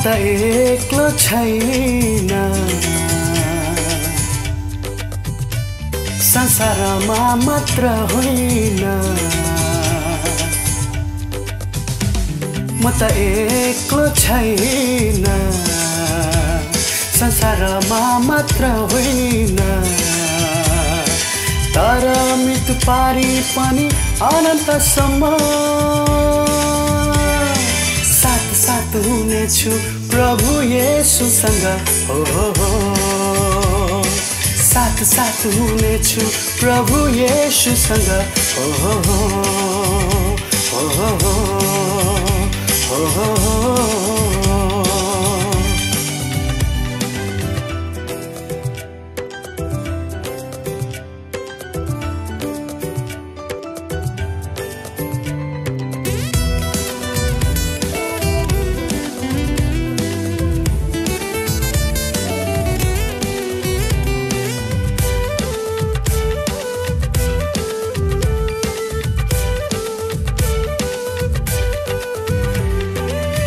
त एक्लो छैन संसारमा मात्र होइन म त एक्लो छैन संसारमा मात्र होइन तर मृत्यु पारी पनि अनन्तसम्म साथ साथ हुनेछु प्रभु येशूसँग हो साथ साथ हुनेछु प्रभु येशूसँग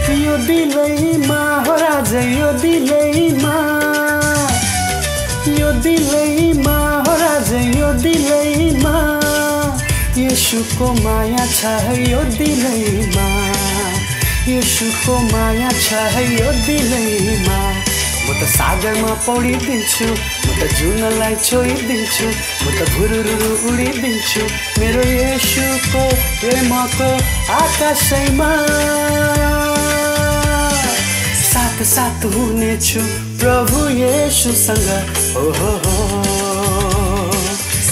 यो दिलैमा हो राजा यो दिलैमा हो राजा यो दिलैमा येशूको माया छ यो दिलैमा येशूको माया छ यो दिलैमा म त सागरमा पौडिदिन्छु म त जुनलाई छोइदिन्छु म त भुरुरु उडिदिन्छु मेरो येशूको प्रेमको आकाशैमा साथ साथ हुनेछु प्रभु येशूसँग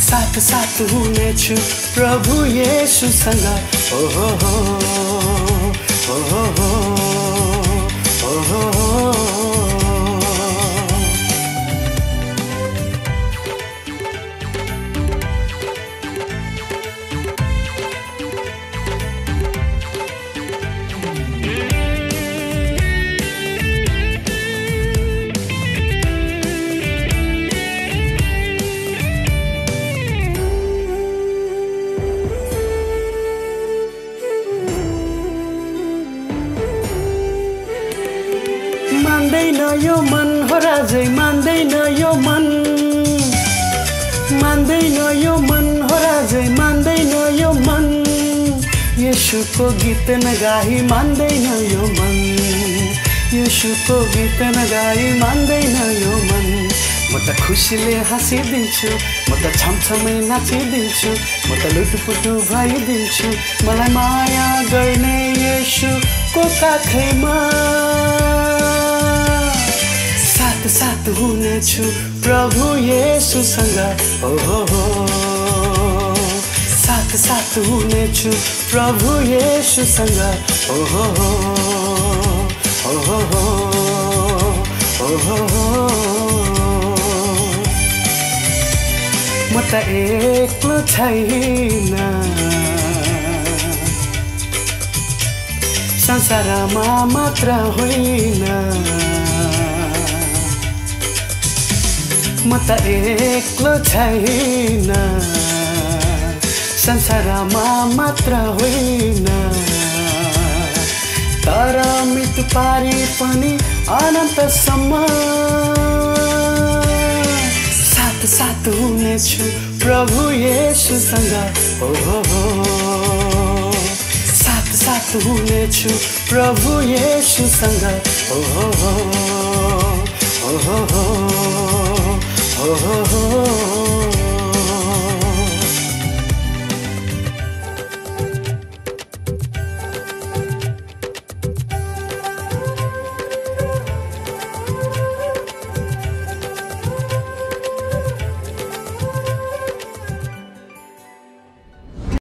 साथ साथ हुनेछु प्रभु येशूसँग मान्दैन यो मन हो राजै मान्दैन यो मन मान्दैन यो मन हो राजै मान्दैन यो मन येशूको गीत नगाई मान्दैन यो मन येशूको गीत नगाई मान्दैन यो मन म त खुसीले हाँसिदिन्छु म त छमछमै नाचिदिन्छु म त लुटुपुटु भइदिन्छु मलाई माया गर्ने येशूको काखैमा साथ साथ हुनेछु प्रभु येशूसँग साथ साथ हुनेछु प्रभु येशूसँग म त एक्लो छैन संसारमा मात्र होइन म त एक्लो छैन संसारमा मात्र होइन तर मृत्यु पारी पनि अनन्तसम्म साथ साथ हुनेछु प्रभु येशूसँग साथ साथ हुनेछु प्रभु येशूसँग